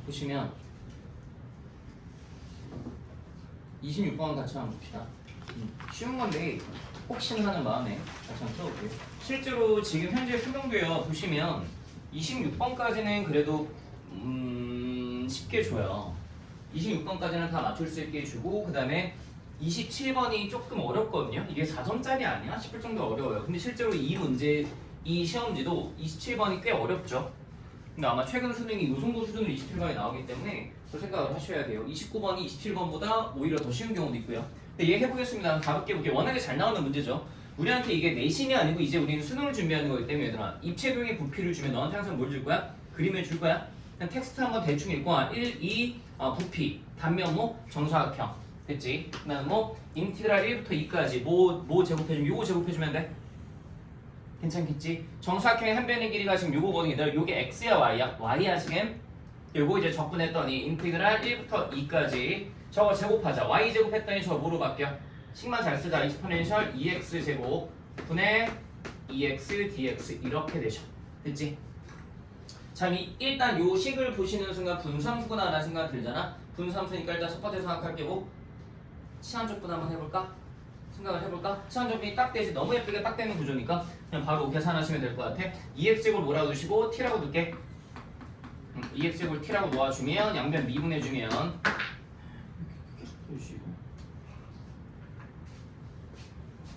보시면 26번 같이 한번 봅시다. 쉬운 건데 혹시나 하는 마음에 같이 한번 풀어볼게요. 실제로 지금 현재 수능도요 보시면 26번까지는 그래도 쉽게 줘요. 26번까지는 다 맞출 수 있게 주고 그 다음에 27번이 조금 어렵거든요. 이게 4점짜리 아니야 싶을 정도로 어려워요. 근데 실제로 이 문제, 이 시험지도 27번이 꽤 어렵죠. 근데 아마 최근 수능이 이 정도 수준으로 27번이 나오기 때문에 그 생각을 하셔야 돼요. 29번이 27번보다 오히려 더 쉬운 경우도 있고요. 근데 얘 해보겠습니다. 가볍게 볼게요. 워낙에 잘 나오는 문제죠. 우리한테 이게 내신이 아니고 이제 우리는 수능을 준비하는 거기 때문에 얘들아 입체도형의 부피를 주면 너한테 항상 뭘 줄 거야? 그림을 줄 거야? 그냥 텍스트 한번 대충 읽고 1, 2, 부피, 단면모, 정사각형 됐지? 그 다음 뭐 인티그랄 1부터 2까지 뭐 제곱해주면 요거 제곱해주면 돼? 괜찮겠지? 정사각형의 한 변의 길이가 지금 요거거든요. 요게 x야 y야? y야 지금? 요거 이제 적분했더니 인티그랄 1부터 2까지 저거 제곱하자. y 제곱했더니 저거 뭐로 바뀌어? 식만 잘 쓰자. 익스포넨셜 2x 제곱 분의 2x dx 이렇게 되죠. 됐지? 자, 일단 요 식을 보시는 순간 분수함수구나라는 생각 들잖아? 분수함수니까 일단 첫 번째 생각할게요. 치환적분 한번 해볼까? 생각을 해볼까? 치환적분이 딱 되지. 너무 예쁘게 딱 되는 구조니까 그냥 바로 계산하시면 될 것 같아. 2x제곱 뭐라고 두시고 t라고 둘게. 2x제곱 t라고 놓아주면 양변 미분해주면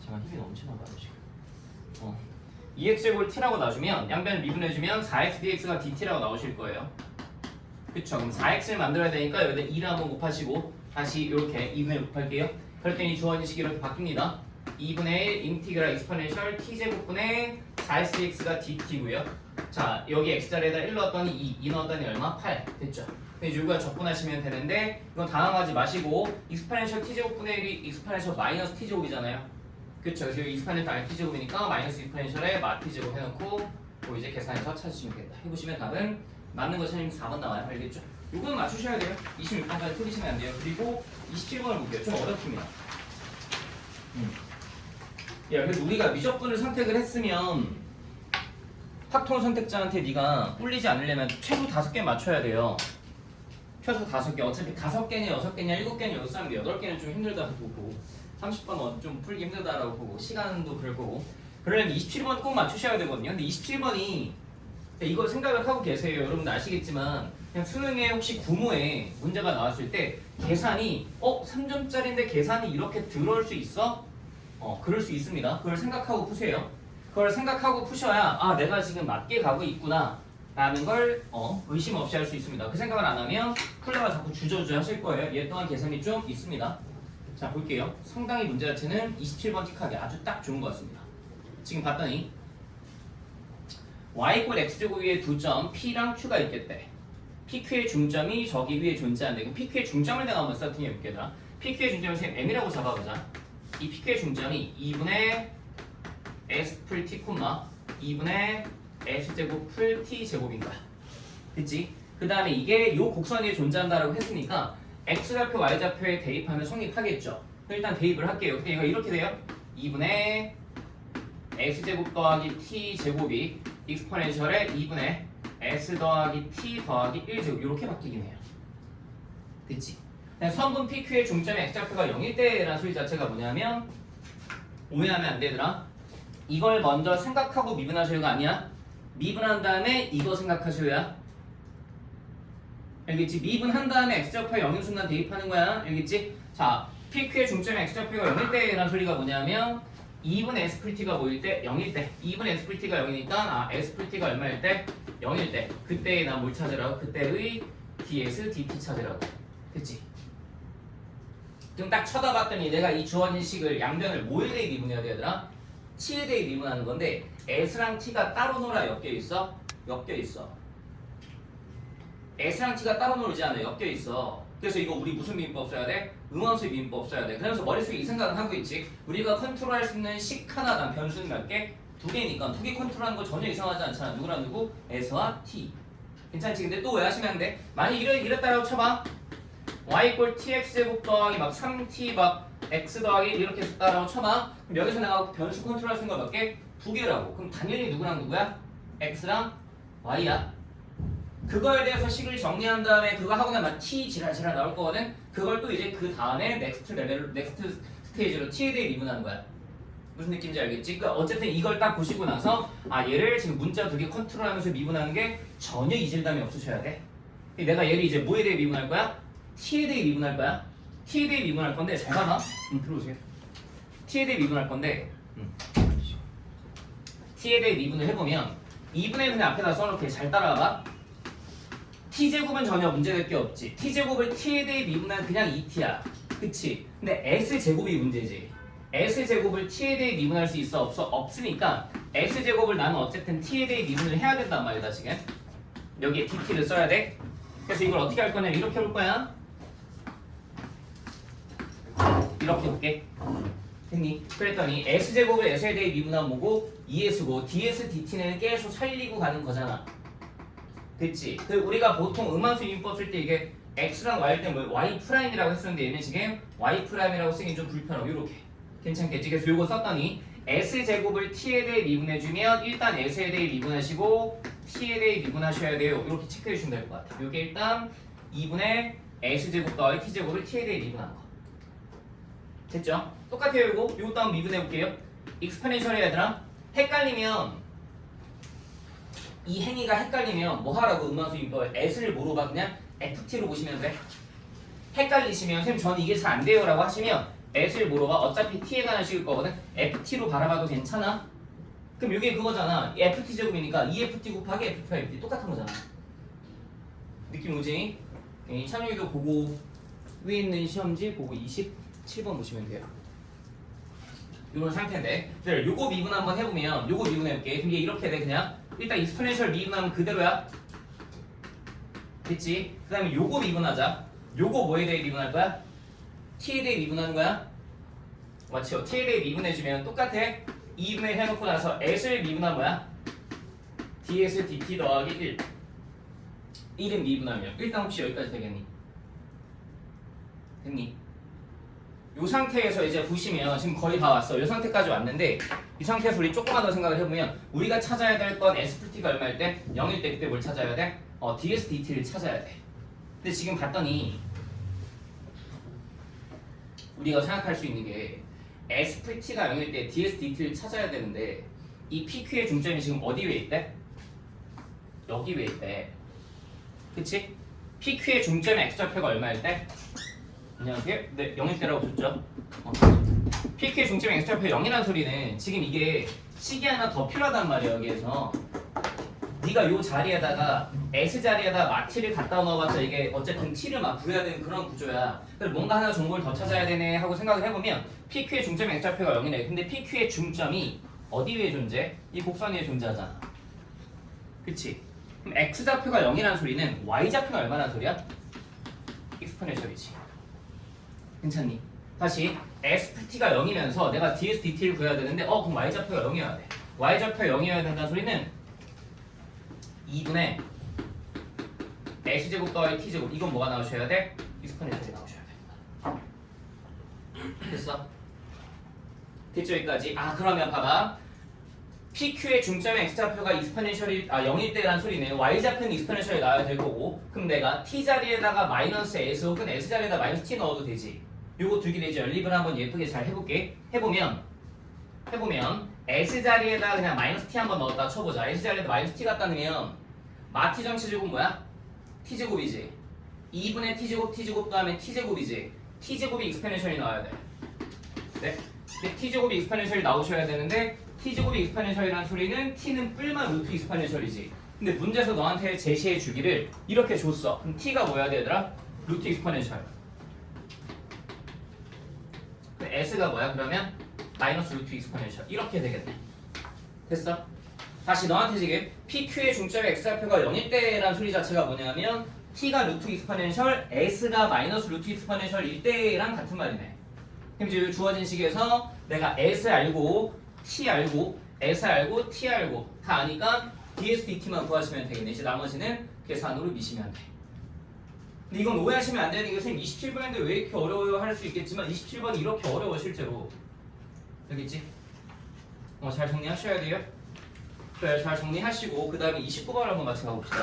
제가 힘이 넘치나 봐요 지금. 2x제곱을 t라고 놔주면 양변을 미분해주면 4x dx가 dt라고 나오실 거예요. 그쵸? 그럼 4x를 만들어야 되니까 여기다 2를 한번 곱하시고 다시 이렇게 2분의 1 곱할게요. 그랬더니 주어진 식이 이렇게 바뀝니다. 2분의 1 인티그랄 익스포넨셜 t제곱분의 4x dx가 dt고요. 자, 여기 x자리에다 1 넣었더니 2 넣었더니 얼마? 8 됐죠? 근데 이거 적분하시면 되는데 이건 당황하지 마시고 익스포넨셜 t제곱분의 1이 익스포넨셜 마이너스 t제곱이잖아요. 그쵸? 그래서 익스포넨셜 r t제곱이니까 마이너스 익스포넨셜에 마 t제곱 해놓고 이제 계산해서 찾으시면 되겠다. 해보시면 답은 맞는 거 찾으면 4번 나와요. 알겠죠? 이거는 맞추셔야 돼요. 26번까지 틀리시면 안 돼요. 그리고 27번을 볼게요. 좀 어렵습니다. 야, 그래도 우리가 미적분을 선택을 했으면 확통 선택자한테 네가 꿀리지 않으려면 최소 5개 맞춰야 돼요. 최소 5개. 어차피 5개냐 6개냐 7개냐 여기 싸면 8개는 좀 힘들다고 보고 30번 좀 풀기 힘들다라고 보고 시간도 그럴 거고 그러려면 27번 꼭 맞추셔야 되거든요. 근데 27번이 이거 생각을 하고 계세요. 여러분들 아시겠지만 그냥 수능에 혹시 구모에 문제가 나왔을 때 계산이 3점짜리인데 계산이 이렇게 들어올 수 있어? 그럴 수 있습니다. 그걸 생각하고 푸세요. 그걸 생각하고 푸셔야 내가 지금 맞게 가고 있구나 라는 걸 의심 없이 할 수 있습니다. 그 생각을 안 하면 풀다가 자꾸 주저주저 하실 거예요. 얘 또한 계산이 좀 있습니다. 자, 볼게요. 상당히 문제 자체는 27번 틱하기 아주 딱 좋은 것 같습니다. 지금 봤더니 y = x제곱 위에 두 점 p랑 q가 있겠대. pq의 중점이 저기 위에 존재한대. 그럼 pq의 중점을 내가 한번 세팅해 볼게. 얘들아. pq의 중점을 선생님 m이라고 잡아보자. 이 pq의 중점이 2분의 s 풀 t, 2분의 s제곱 풀 t제곱인 거야. 됐지? 그 다음에 이게 요 곡선 위에 존재한다라고 했으니까 x좌표, y좌표에 대입하면 성립하겠죠. 일단 대입을 할게요. 근데 얘가 이렇게 돼요. 2분의 x제곱 더하기 t제곱이 익스포넨셜에 2분의 s 더하기 t 더하기 1제곱 이렇게 바뀌긴 해요. 됐지? 선분 PQ의 중점의 x좌표가 0일 때라는 소리 자체가 뭐냐면 오해하면 안 되더라. 이걸 먼저 생각하고 미분하셔요가 아니야. 미분한 다음에 이거 생각하셔야. 알겠지? 미분한 다음에 x좌표가 0인 순간 대입하는 거야. 알겠지? 자, PQ의 중점의 x좌표가 0일 때라는 소리가 뭐냐면 2분의 s 풀 t가 뭐일 때? 0일 때. 2분의 s 풀 t가 0이니까 s 풀 t가 얼마일 때? 0일 때. 그때의 나 뭘 찾으라고? 그때의 ds, dt 찾으라고. 됐지? 그럼 딱 쳐다봤더니 내가 이 주어진 식을 양변을 뭐에 대해 미분해야 되더라? t에 대해 미분하는 건데 s랑 t가 따로 놀아 엮여 있어? 엮여 있어. s랑 t가 따로 놀지 않아. 엮여 있어. 그래서 이거 우리 무슨 미분법 써야 돼? 음함수의 미분법 써야 돼. 그래서 머릿속에 이 생각을 하고 있지. 우리가 컨트롤할 수 있는 식 하나당 변수는 몇 개? 2개니까 2개 컨트롤하는 거 전혀 이상하지 않잖아. 누구랑 누구? s와 t. 괜찮지? 근데 또 왜 하시면 안 돼? 만약 이랬다라고 쳐봐. y = tx제곱 더하기 막 3t 막 x 더하기 이렇게 했다라고 쳐봐. 그럼 여기서 내가 변수 컨트롤할 수 있는 거 몇 개? 2개라고. 그럼 당연히 누구랑 누구야? x랑 y야. 그거에 대해서 식을 정리한 다음에 그거 하고 나면 t 지랄지랄 나올 거거든. 그걸 또 이제 그 다음에 넥스트 레벨 넥스트 스테이지로 t에 대해 미분하는 거야. 무슨 느낌인지 알겠지? 그러니까 어쨌든 이걸 딱 보시고 나서 아 얘를 지금 문자 두 개 컨트롤하면서 미분하는 게 전혀 이질감이 없으셔야 돼. 내가 얘를 이제 뭐에 대해 미분할 거야? t에 대해 미분할 거야. t에 대해 미분할 건데 잘 봐봐. 들어오세요. t에 대해 미분할 건데 t에 대해 미분을 해보면 2분의 그냥 앞에다 써놓게 잘 따라와봐. t제곱은 전혀 문제될 게 없지. t제곱을 t에 대해 미분하면 그냥 2t야. 그치? 근데 s제곱이 문제지. s제곱을 t에 대해 미분할 수 있어? 없어? 없으니까 s제곱을 나는 어쨌든 t에 대해 미분을 해야 된단 말이다 지금. 여기에 dt를 써야 돼. 그래서 이걸 어떻게 할 거냐면 이렇게 올 거야. 이렇게 볼게. 됐니? 그랬더니 s제곱을 s에 대해 미분하면 뭐고? 2s고 ds dt는 계속 살리고 가는 거잖아. 됐지? 그 우리가 보통 음함수 인법 쓸 때 이게 x랑 y일 때 뭐 y 프라임이라고 했었는데 얘는 지금 y 프라임이라고 쓰기 좀 불편하고 이렇게 괜찮겠지? 그래서 요거 썼더니 s제곱을 t에 대해 미분해주면 일단 s에 대해 미분하시고 t에 대해 미분하셔야 돼요. 이렇게 체크해 주시면 될 것 같아요. 요게 일단 2분의 s제곱 더하기 t제곱을 t에 대해 미분한 거. 됐죠? 똑같아요 이거. 요것도 한번 미분해 볼게요. 익스포넨셜이 얘들아 헷갈리면 이 행위가 헷갈리면 뭐 하라고 음함수 인법 s를 뭐로 봐? 그냥 ft로 보시면 돼. 헷갈리시면 선생님 저는 이게 잘 안 돼요 라고 하시면 s를 뭐로 봐? 어차피 t에 관한 식일 거거든. ft로 바라봐도 괜찮아? 그럼 이게 그거잖아. ft 제곱이니까 2ft 곱하기 f 프라임 똑같은 거잖아. 느낌 오지? 참여도 보고 위에 있는 시험지 보고 27번 보시면 돼요. 이런 상태인데 요거 미분 한번 해보면 요거 미분해볼게. 그럼 이게 이렇게 돼 그냥. 일단 익스포넨셜 미분하면 그대로야. 됐지? 그 다음에 요거 미분하자. 요거 뭐에 대해 미분할 거야? t에 대해 미분하는 거야? 맞죠? t에 대해 미분해주면 똑같아. 2분의 해놓고 나서 s를 미분하면 뭐야? ds dt 더하기 1 1은 미분하면 일단 혹시 여기까지 되겠니? 됐니? 이 상태에서 이제 보시면 지금 거의 다 왔어. 이 상태까지 왔는데 이 상태에서 우리 조금만 더 생각을 해보면 우리가 찾아야 될 건 sft가 얼마일 때? 0일 때 그때 뭘 찾아야 돼? ds dt를 찾아야 돼. 근데 지금 봤더니 우리가 생각할 수 있는 게 sft가 0일 때 ds dt를 찾아야 되는데 이 pq의 중점이 지금 어디 위에 있대? 여기 위에 있대. 그치? pq의 중점의 x좌표가 얼마일 때? 안녕하세요. 네, 0일 때라고 줬죠? pq의 중점의 x좌표 0이라는 소리는 지금 이게 식이 하나 더 필요하단 말이에요. 여기에서 네가 요 자리에다가 s 자리에다 막 t를 갖다 넣어봤자 이게 어쨌든 t를 막 구해야 되는 그런 구조야. 그래서 뭔가 하나 정보를 더 찾아야 되네 하고 생각을 해보면 pq의 중점의 x좌표가 0이네. 근데 pq의 중점이 어디 위에 존재? 이 곡선 위에 존재하잖아. 그치? 그럼 x좌표가 0이라는 소리는 y좌표가 얼마나 소리야? 익스포넨셜이지. 괜찮니? 다시 sft가 0이면서 내가 ds dt를 구해야 되는데 그럼 y좌표가 0이어야 돼. y좌표가 0이어야 된다는 소리는 2분의 s제곱 더하기 t제곱 이건 뭐가 나오셔야 돼? 익스포넨셜이 나오셔야 돼. 됐어? 됐죠 여기까지? 그러면 봐봐. PQ의 중점의 x좌표가 익스포넨셜이 0일 때라는 소리네. y좌표는 익스포넨셜이 나와야 될 거고 그럼 내가 t자리에다가 마이너스 s 혹은 s자리에다 마이너스 t 넣어도 되지. 요거 두 개 내지 연립을 한번 예쁘게 잘 해볼게. 해보면 s자리에다 그냥 마이너스 t 한번 넣었다 쳐보자. s자리에다 마이너스 t 갖다 넣으면 마T 전체제곱 뭐야? t제곱이지. 2분의 t제곱 더하면 t제곱이지. t제곱이 익스포넨셜이 나와야 돼. 네? 근데 t제곱이 익스포넨셜이 나오셔야 되는데 t제곱이 익스포넨셜이라는 소리는 t는 뿔만 루트 익스포넨셜이지. 근데 문제에서 너한테 제시해 주기를 이렇게 줬어. 그럼 t가 뭐야 되더라? 루트 익스포넨셜. s가 뭐야 그러면? 마이너스 루트 익스포넨셜. 이렇게 되겠네. 됐어? 다시 너한테 지금 PQ의 중점의 x좌표가 0일 때라는 소리 자체가 뭐냐면 t가 루트 익스포넨셜, s가 마이너스 루트 익스포넨셜일 때랑 같은 말이네. 그럼 이제 주어진 식에서 내가 s 알고 t 알고 s 알고 t 알고 다 아니까 ds dt만 구하시면 되겠네. 이제 나머지는 계산으로 미시면 돼. 근데 이건 오해하시면 안 되는 게 선생님 27번인데 왜 이렇게 어려워요 할 수 있겠지만 27번이 이렇게 어려워 실제로. 알겠지? 잘 정리하셔야 돼요. 그래 잘 정리하시고 그 다음에 29번을 한번 같이 가봅시다.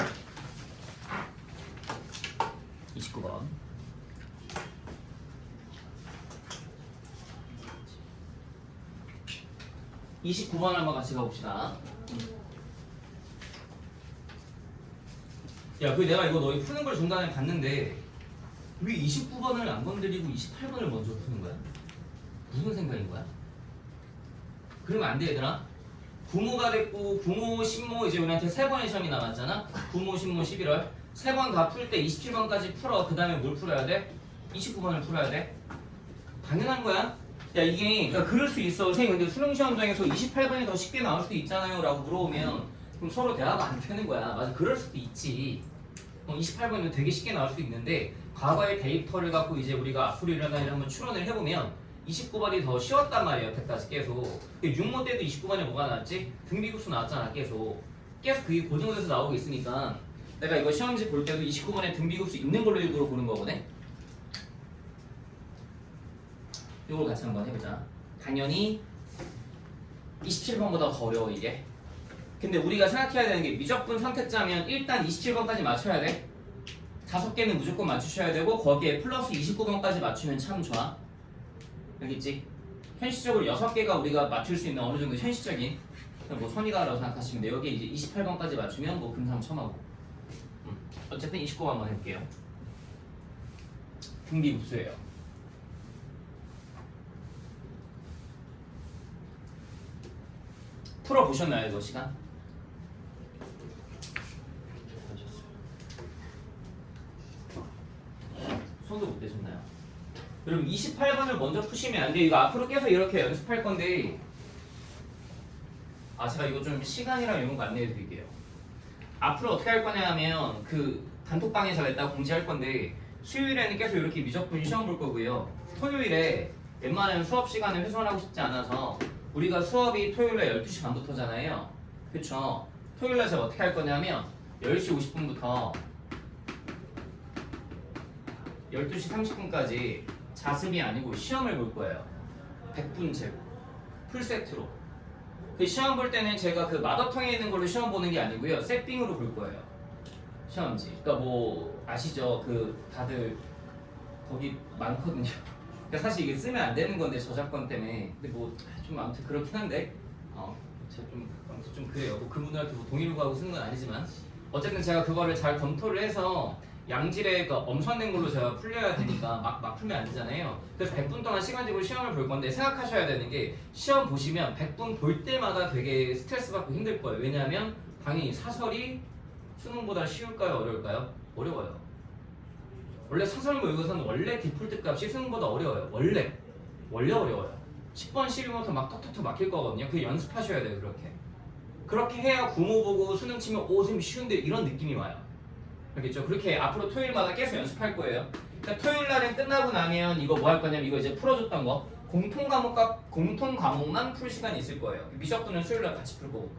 29번. 29번 한번 같이 가봅시다. 야, 그 내가 이거 너희 푸는 걸 중간에 봤는데 왜 29번을 안 건드리고 28번을 먼저 푸는 거야? 무슨 생각인 거야? 그러면 안 돼, 얘들아. 구모가 됐고 구모, 신모 이제 우리한테 3번의 시험이 남았잖아. 구모, 신모, 11월 3번 다 풀 때 27번까지 풀어. 그 다음에 뭘 풀어야 돼? 29번을 풀어야 돼. 당연한 거야. 야, 이게 그러니까 그럴 수 있어. 선생님 근데 수능 시험장에서 28번이 더 쉽게 나올 수도 있잖아요 라고 물어보면 그럼 서로 대화가 안 되는 거야. 맞아, 그럴 수도 있지. 28번이면 되게 쉽게 나올 수도 있는데 과거의 데이터를 갖고 이제 우리가 앞으로 일어날 일을 한번 추론을 해보면 29번이 더 쉬웠단 말이에요. 여태까지 계속. 6모 때도 29번에 뭐가 나왔지? 등비급수 나왔잖아. 계속 그게 고정돼서 나오고 있으니까 내가 이거 시험지 볼 때도 29번에 등비급수 있는 걸로 일부러 보는 거거든. 이걸 같이 한번 해보자. 당연히 27번보다 더 어려워 이게. 근데 우리가 생각해야 되는 게 미적분 선택자면 일단 27번까지 맞춰야 돼. 5개는 무조건 맞추셔야 되고 거기에 플러스 29번까지 맞추면 참 좋아. 알겠지? 현실적으로 6개가 우리가 맞출 수 있는 어느 정도 현실적인 뭐 선이다라고 생각하시면 돼요. 여기에 이제 28번까지 맞추면 뭐 금상첨화고. 어쨌든 29번 한번 해볼게요. 등비급수예요. 풀어보셨나요 이거 시간? 손도 못 대셨나요? 여러분 28번을 먼저 푸시면 안 돼요. 이거 앞으로 계속 이렇게 연습할 건데 제가 이거 좀 시간이랑 이런 거 안내해 드릴게요. 앞으로 어떻게 할 거냐 하면 그 단톡방에 제가 이따 공지할 건데 수요일에는 계속 이렇게 미적분 시험 볼 거고요. 토요일에 웬만하면 수업 시간을 훼손하고 싶지 않아서 우리가 수업이 토요일에 12시 반부터잖아요. 그쵸? 토요일에 제가 어떻게 할 거냐면 10시 50분부터 12시 30분까지 자습이 아니고 시험을 볼 거예요. 100분제로 풀세트로. 그 시험 볼 때는 제가 그 마더텅에 있는 걸로 시험 보는 게 아니고요. 세핑으로 볼 거예요. 시험지. 그러니까 뭐 아시죠? 그 다들 거기 많거든요. 그러니까 사실 이게 쓰면 안 되는 건데 저작권 때문에. 근데 뭐 좀 아무튼 그렇긴 한데 제가 좀 아무튼 좀 그래요. 뭐 그분들한테 뭐 동의를 구하고 쓰는 건 아니지만 어쨌든 제가 그거를 잘 검토를 해서 양질의 그 엄선된 걸로 제가 풀려야 되니까 막 풀면 안 되잖아요. 그래서 100분 동안 시간적으로 시험을 볼 건데 생각하셔야 되는 게 시험 보시면 100분 볼 때마다 되게 스트레스 받고 힘들 거예요. 왜냐하면 당연히 사설이 수능보다 쉬울까요? 어려울까요? 어려워요. 원래 사설 모의고사는 원래 디폴트 값이 수능보다 어려워요. 원래 어려워요. 10번 12번부터 막 톡톡톡 막힐 거거든요. 그 연습하셔야 돼요. 그렇게 해야 구모 보고 수능 치면 오 선생님 쉬운데 이런 느낌이 와요. 알겠죠? 그렇게 앞으로 토요일마다 계속 연습할 거예요. 그러니까 토요일 날은 끝나고 나면 이거 뭐 할 거냐면 이거 이제 풀어줬던 거 공통 과목만 풀 시간이 있을 거예요. 미적분은 수요일 날 같이 풀 거고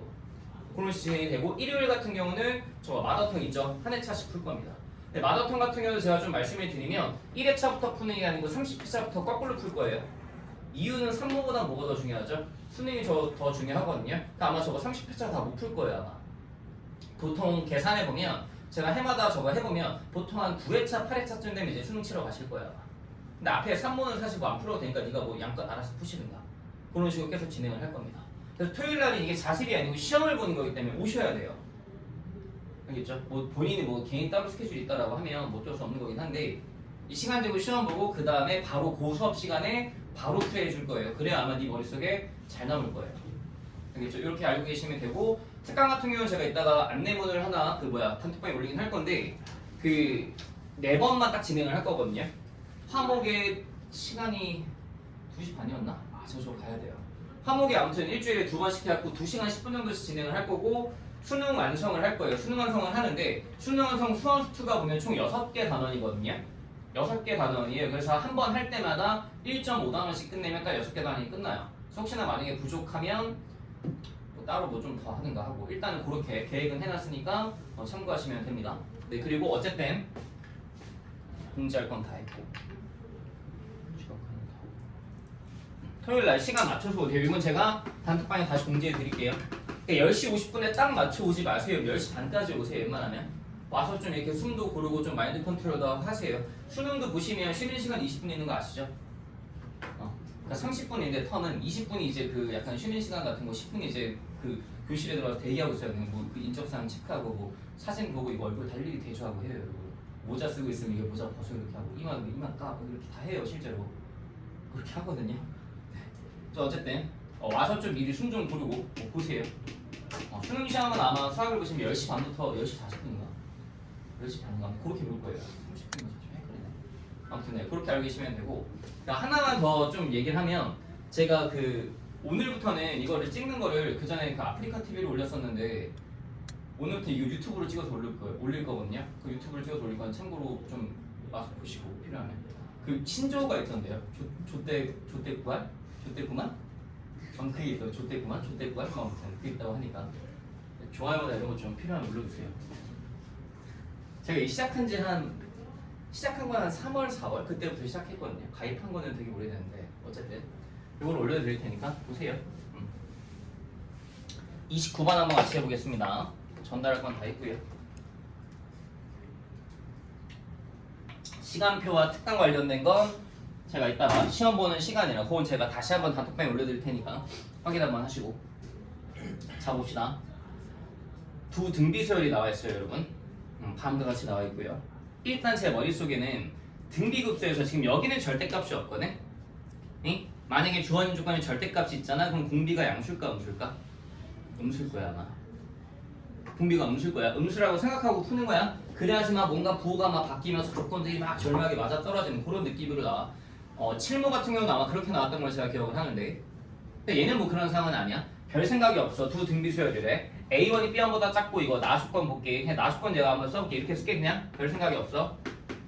그런 시간이 되고 일요일 같은 경우는 저 마더텅 있죠? 한 회차씩 풀 겁니다. 근데 마더텅 같은 경우는 제가 좀 말씀을 드리면 1회차부터 푸는 게 아니고 30회차부터 거꾸로 풀 거예요. 이유는 3모보다 뭐가 더 중요하죠? 수능이 더 중요하거든요. 그러니까 아마 저거 30회차 다 못 풀 거예요 아마. 보통 계산해보면 제가 해마다 저거 해보면 보통 한 9회차, 8회차쯤 되면 이제 수능 치러 가실 거예요 아마. 근데 앞에 3모는 사실 뭐 안 풀어도 되니까 네가 뭐 양껏 알아서 푸시든가 그런 식으로 계속 진행을 할 겁니다. 그래서 토요일 날은 이게 자습이 아니고 시험을 보는 거기 때문에 오셔야 돼요. 알겠죠? 뭐 본인이 뭐 개인 따로 스케줄이 있다라고 하면 뭐 어쩔 수 없는 거긴 한데 이 시간제고 시험 보고 그 다음에 바로 그 수업 시간에 바로 풀이해 줄 거예요. 그래야 아마 네 머릿속에 잘 남을 거예요. 알겠죠? 이렇게 알고 계시면 되고 특강 같은 경우는 제가 이따가 안내문을 하나 단톡방에 올리긴 할 건데 그 4번만 딱 진행을 할 거거든요. 화목의 시간이 2시 반이었나? 저거 가야 돼요. 화목이 아무튼 일주일에 2번씩 해갖고 2시간 10분 정도씩 진행을 할 거고 수능 완성을 할 거예요. 수능 완성을 하는데 수능 완성 수원수투가 보면 총 6개 단원이거든요. 6개 단원이에요. 그래서 한 번 할 때마다 1.5단원씩 끝내면 딱 6개 단원이 끝나요. 그래서 혹시나 만약에 부족하면 뭐 따로 뭐 좀 더 하는가 하고 일단은 그렇게 계획은 해놨으니까 참고하시면 됩니다. 네, 그리고 어쨌든 공지할 건 다 했고 토요일날 시간 맞춰서 오세요. 이건 제가 단톡방에 다시 공지해 드릴게요. 10시 50분에 딱 맞춰 오지 마세요. 10시 반까지 오세요. 웬만하면 와서 좀 이렇게 숨도 고르고 좀 마인드 컨트롤도 하세요. 수능도 보시면 쉬는 시간 20분 있는 거 아시죠? 그러니까 30분인데 턴은 20분이 이제 그 약간 쉬는 시간 같은 거 10분이 이제 그 교실에 들어가서 대기하고 있어요. 뭐그 인적사항 체크하고 뭐 사진 보고 이거 얼굴 달리기 대조하고 해요. 여러분. 모자 쓰고 있으면 이게 모자 벗어 이렇게 하고 이만 까 이렇게 다 해요 실제로. 그렇게 하거든요. 네. 어쨌든 와서 좀 미리 숨 좀 고르고 뭐 보세요. 수능 시험은 아마 수학을 보시면 10시 반부터 10시 40분인가? 10시 반인가? 그렇게 볼 거예요. 30분인가 좀 헷갈리네. 아무튼 네, 그렇게 알고 계시면 되고 하나만 더 좀 얘기를 하면 제가 그 오늘부터는 이거를 찍는 거를 그 전에 그 아프리카 TV로 올렸었는데 오늘부터 이거 유튜브로 찍어서 올릴 거거든요. 그 유튜브로 찍어서 올릴 건 참고로 좀 와서 보시고 필요하면 그 신조어가 있던데요. 조대구만? 전 그게 있더라고요. 조대구만? 아무튼 그게 있다고 하니까 좋아요나 이런 거 좀 필요하면 눌러주세요. 제가 시작한 건 한 3월, 4월 그때부터 시작했거든요. 가입한 거는 되게 오래됐는데 어쨌든 이걸 올려드릴 테니까 보세요. 29번 한번 같이 해보겠습니다. 전달할 건 다 있고요. 시간표와 특강 관련된 건 제가 이따가 시험 보는 시간이라 그건 제가 다시 한번 단톡방에 올려드릴 테니까 확인 한번 하시고. 자 봅시다. 두 등비서열이 나와 있어요 여러분. 다음과 같이 나와 있고요. 일단 제 머릿속에는 등비급수에서 지금 여기는 절대값이 없거든. 응? 만약에 주어진 조건에 절대값이 있잖아. 그럼 공비가 양수일까 음수일까? 음수일 거야 아마. 공비가 음수일 거야. 음수라고 생각하고 푸는 거야. 그래야지만 뭔가 부호가 막 바뀌면서 조건들이 막 절묘하게 맞아 떨어지는 그런 느낌으로 나와. 칠모 같은 경우는 아마 그렇게 나왔던 걸 제가 기억을 하는데 근데 얘는 뭐 그런 상황은 아니야. 별 생각이 없어. 두 등비수열이래. A1이 B1보다 작고 이거 나수권 볼게. 그냥 나수권 내가 한번 써볼게. 이렇게 쓸게 그냥. 별 생각이 없어.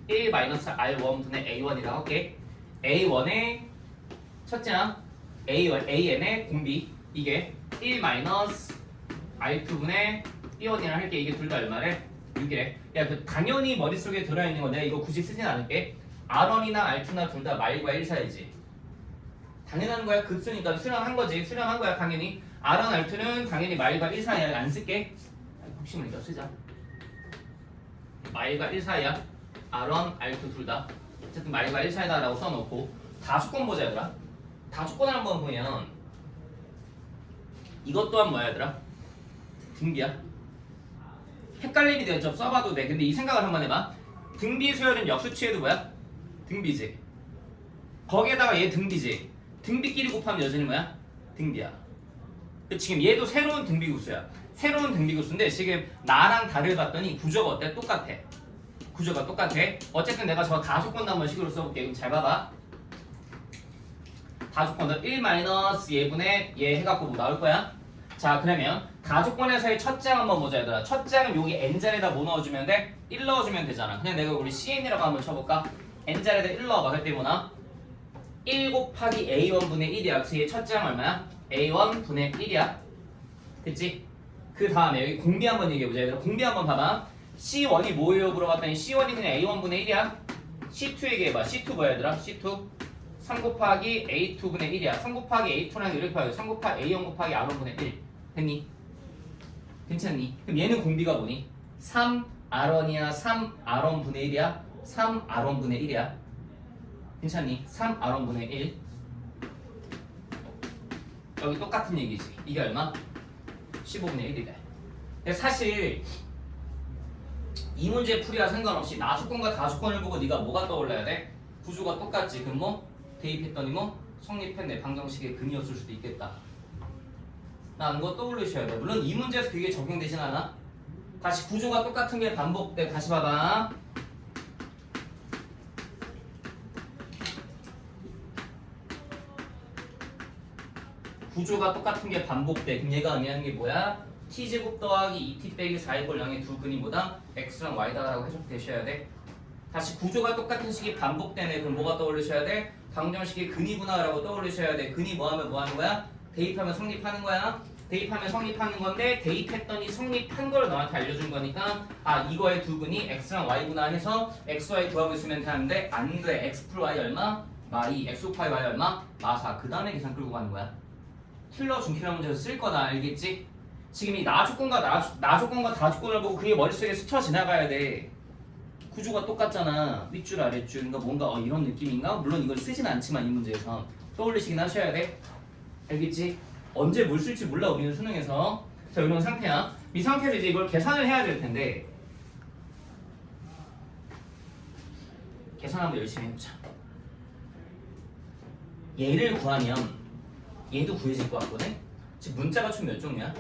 1-R1 분의 A1이라고 할게. A1의 첫째야 AN의 공비 이게 1-R2 분의 B1이라 할게. 이게 둘 다 얼마래? 6이래. 야, 그 당연히 머릿속에 들어있는 거 내가 이거 굳이 쓰진 않을게. R1이나 R2나 둘 다 말과 1 사이지. 당연한 거야. 급수니까 수렴한 거지. 수렴한 거야 당연히. R1, R2는 당연히 말과 1 사이야. 안 쓸게. 혹시 모르니까 쓰자. 말과 1 사이야. R1, R2 둘 다. 어쨌든 말과 1 사이다 라고 써놓고 다수권 보자 얘들아. 다수권을 한번 보면 이것 또한 뭐야 얘들아? 등비야. 헷갈림이 되면 좀 써봐도 돼. 근데 이 생각을 한번 해봐. 등비 수열은 역수치에도 뭐야? 등비지. 거기에다가 얘 등비지. 등비끼리 곱하면 여전히 뭐야? 등비야. 지금 얘도 새로운 등비급수야. 새로운 등비급수인데 지금 나랑 다를 봤더니 구조가 어때? 똑같아. 구조가 똑같아. 어쨌든 내가 저 다수권도 한번 식으로 써볼게. 그럼 잘 봐봐. 다수권도 1-얘분의 얘 해갖고 뭐 나올 거야? 자 그러면 다수권에서의 첫 장 한번 보자 얘들아. 첫 장은 여기 n자리에다 뭐 넣어주면 돼? 1 넣어주면 되잖아. 그냥 내가 우리 cn이라고 한번 쳐볼까? n자리에다 1 넣어봐. 그때 뭐나? 1 곱하기 a1분의 1이야. 그래서 얘 첫 장 얼마야? a1분의 1이야. 됐지? 그 다음에 여기 공비 한번 얘기해보자. 얘들아 공비 한번 봐봐. C1이 뭐예요? 물어봤더니 C1이 그냥 a1분의 1이야. C2 얘기해봐. C2 뭐야 얘들아? C2 3 곱하기 a2분의 1이야. 3 곱하기 a2랑 이렇게 봐요. 3 곱하기 a1 곱하기 r1분의 1 됐니? 괜찮니? 그럼 얘는 공비가 뭐니? 3r1이야? 3r1분의 1이야? 3r1분의 1이야. 괜찮니? 3r1분의 1 여기 똑같은 얘기지. 이게 얼마? 15분의 1이래. 근데 사실 이 문제 풀이와 상관없이 나수권과 다수권을 보고 네가 뭐가 떠올라야 돼? 구조가 똑같지. 그럼 뭐? 대입했더니 뭐? 성립했네. 방정식의 근이었을 수도 있겠다. 라는 거 떠올리셔야 돼. 물론 이 문제에서 그게 적용되진 않아. 다시 구조가 똑같은 게 반복돼. 다시 봐봐. 구조가 똑같은 게 반복돼. 그럼 얘가 의미하는 게 뭐야? t제곱 더하기 2t 빼기 4 이꼴 0의 두 근이 뭐다? x랑 y다 라고 해석되셔야 돼. 다시 구조가 똑같은 식이 반복되네. 그럼 뭐가 떠올리셔야 돼? 방정식의 근이구나 라고 떠올리셔야 돼. 근이 뭐하면 뭐하는 거야? 대입하면 성립하는 거야. 대입하면 성립하는 건데 대입했더니 성립한 걸 너한테 알려준 거니까 아 이거의 두 근이 x랑 y구나 해서 x, y 구하고 있으면 되는데 안 돼. x 풀 y 얼마? 마 2. x 곱하기 y 얼마? 마 4. 그 다음에 계산 끌고 가는 거야. 킬러 중킬러 문제에서 쓸 거다. 알겠지? 지금 이 나 조건과 나 조건과 다 조건을 보고 그게 머릿속에 스쳐 지나가야 돼. 구조가 똑같잖아. 윗줄 아랫줄. 그러니까 뭔가 이런 느낌인가? 물론 이걸 쓰진 않지만 이 문제에서 떠올리시긴 하셔야 돼. 알겠지? 언제 뭘 쓸지 몰라 우리는 수능에서. 자, 이런 상태야. 이 상태에서 이제 이걸 계산을 해야 될 텐데 계산 한번 열심히 해보자. 얘를 구하면 얘도 구해질 것 같거든? 지금 문자가 총 몇 종류야?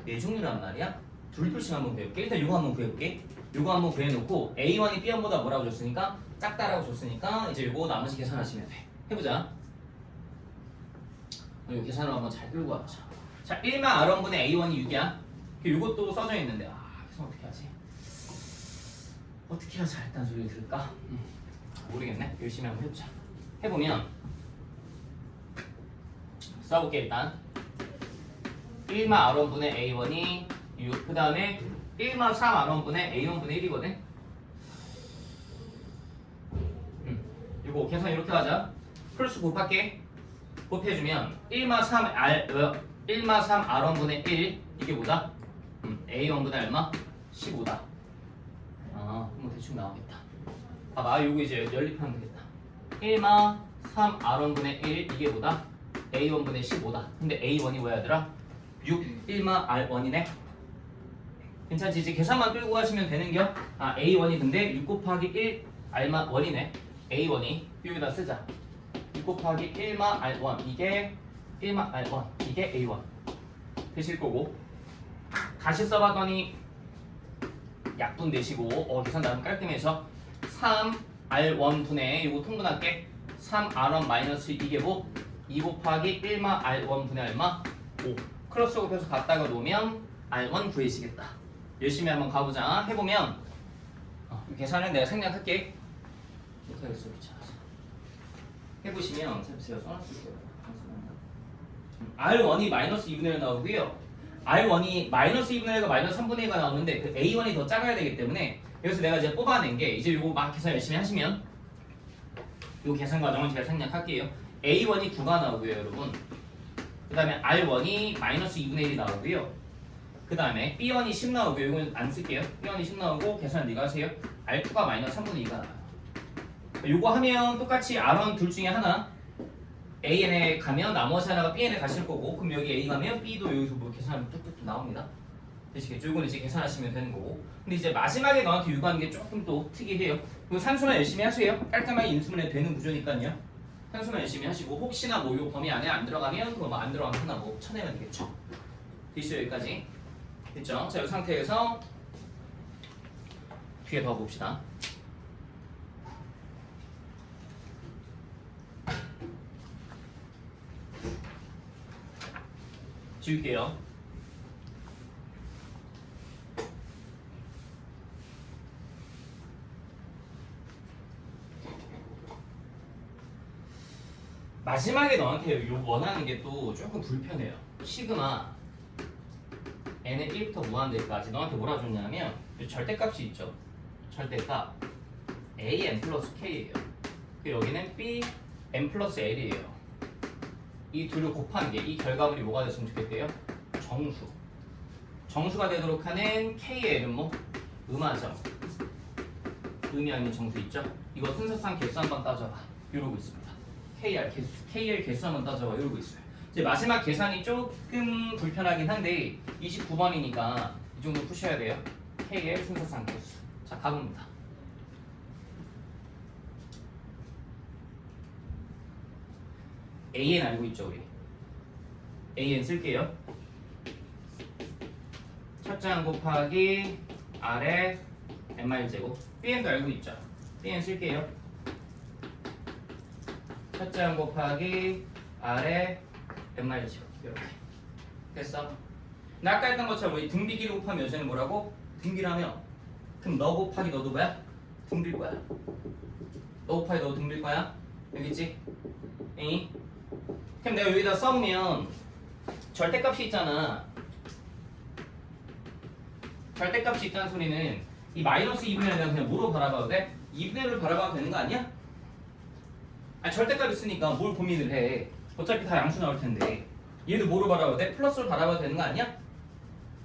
4종류란 말이야? 둘씩 한번 구해볼게. 일단 이거 한번 구해볼게. 이거 한번 구해놓고 A1이 B1보다 뭐라고 줬으니까 작다라고 줬으니까 이제 이거 나머지 계산하시면 돼. 해보자. 이거 계산을 한번 잘 끌고 와보자. 자, 1만 R1분의 A1이 6이야. 이것도 써져 있는데 계산 어떻게 하지? 어떻게 해야 잘했다는 소리를 들을까? 모르겠네. 열심히 한번 해보자. 해보면 써볼게. 일단 1마 R1분의 A1이 6, 그 다음에 1마 3 R1분의 A1분의 1이거든. 이거 계산 이렇게 하자. 플러스 곱할게. 곱해주면 1마 3 R1분의 1 이게 뭐다? A1분의 얼마? 15다. 뭐 대충 나오겠다. 봐봐, 요거 이제 연립하면 되겠다. 1마 3 R1분의 1 이게 뭐다? A1분의 15다. 근데 A1이 뭐야 얘들아? 6 1마 R1이네. 괜찮지? 이제 계산만 끌고 가시면 되는겨? A1이 근데 6 곱하기 1 R마 1이네. A1이 여기다 쓰자. 6 곱하기 1마 R1 이게 1마 R1 이게 A1 되실 거고, 다시 써봤더니 약분 되시고 계산 나름 깔끔해서 3R1분의 이거 통분할게. 3R1 마이너스 이게 뭐? 2 곱하기 1마 R1분의 얼마? 5. 크로스 곱해서 갖다가 놓으면 R1 구해지겠다. 열심히 한번 가보자. 해보면 계산은 내가 생략할게. 못하겠어, 귀찮아서. 해보시면 제가 써놨을게요. R1이 마이너스 2분의 1 나오고요. R1이 마이너스 2분의 1과 마이너스 3분의 1가 나오는데 그 A1이 더 작아야 되기 때문에 여기서 내가 이제 뽑아낸 게 이제 요거 막 계산 열심히 하시면 요 계산 과정은 제가 생략할게요. A1이 9가 나오고요, 여러분. 그 다음에 R1이 마이너스 2분의 1이 나오고요. 그 다음에 B1이 10 나오고요. 이건 안 쓸게요. B1이 10 나오고 계산 네가 하세요. R2가 마이너스 3분의 2가 나와요. 요거 하면 똑같이 R1 둘 중에 하나 AN에 가면 나머지 하나가 BN에 가실 거고, 그럼 여기 A 가면 B도 여기서 뭐 계산하면 뚝뚝 나옵니다. 되시겠죠? 이건 이제 계산하시면 되는 거고. 근데 이제 마지막에 너한테 요구하는 게 조금 또 특이해요. 그리고 산수만 열심히 하세요. 깔끔하게 인수분해 되는 구조니까요. 산수만 열심히 하시고, 혹시나 뭐 요 범위 안에 안 들어가면 그거 뭐 안 들어가면 하나 뭐 쳐내면 되겠죠. 되시죠? 여기까지. 됐죠? 자, 이 상태에서 뒤에 더 봅시다. 지울게요. 마지막에 너한테 요 원하는 게 또 조금 불편해요. 시그마 n의 1부터 무한대까지 너한테 뭐라 줬냐면 요 절대값이 있죠. 절대값 a n 플러스 k예요. 그 여기는 b n 플러스 l이에요. 이 둘을 곱한 게 이 결과물이 뭐가 됐으면 좋겠대요? 정수. 정수가 되도록 하는 k의 l은 뭐? 음하점. 의미 아닌 정수 있죠? 이거 순서상 개수 한번 따져봐. 이러고 있습니다. KL 개수 한번 따져봐. 이러고 있어요. 이제 마지막 계산이 조금 불편하긴 한데 29번이니까 이 정도 푸셔야 돼요. KL 순서상 개수. 자, 가봅니다. AN 알고 있죠, 우리? AN 쓸게요. 첫째 항 곱하기 R에 n-제곱. BN도 알고 있죠? BN 쓸게요. 첫째 항 곱하기 R에 n-제곱. 이렇게. 됐어? 나 아까 했던 것처럼 우리 등비기를 곱하면 여전히 뭐라고? 등비라며. 그럼 너 곱하기 너도 뭐야? 등빌 거야. 너 곱하기 너도 등빌 거야. 여기 있지? 에이? 그럼 내가 여기다 써보면 절대값이 있잖아. 절대값이 있다는 소리는 이 마이너스 2분의 1을 그냥 뭐로 바라봐도 돼? 2분의 1로 바라봐도 되는 거 아니야? 절대값 있으니까 뭘 고민을 해. 어차피 다 양수 나올 텐데 얘도 뭐로 바라봐도 돼? 플러스로 바라봐도 되는 거 아니야?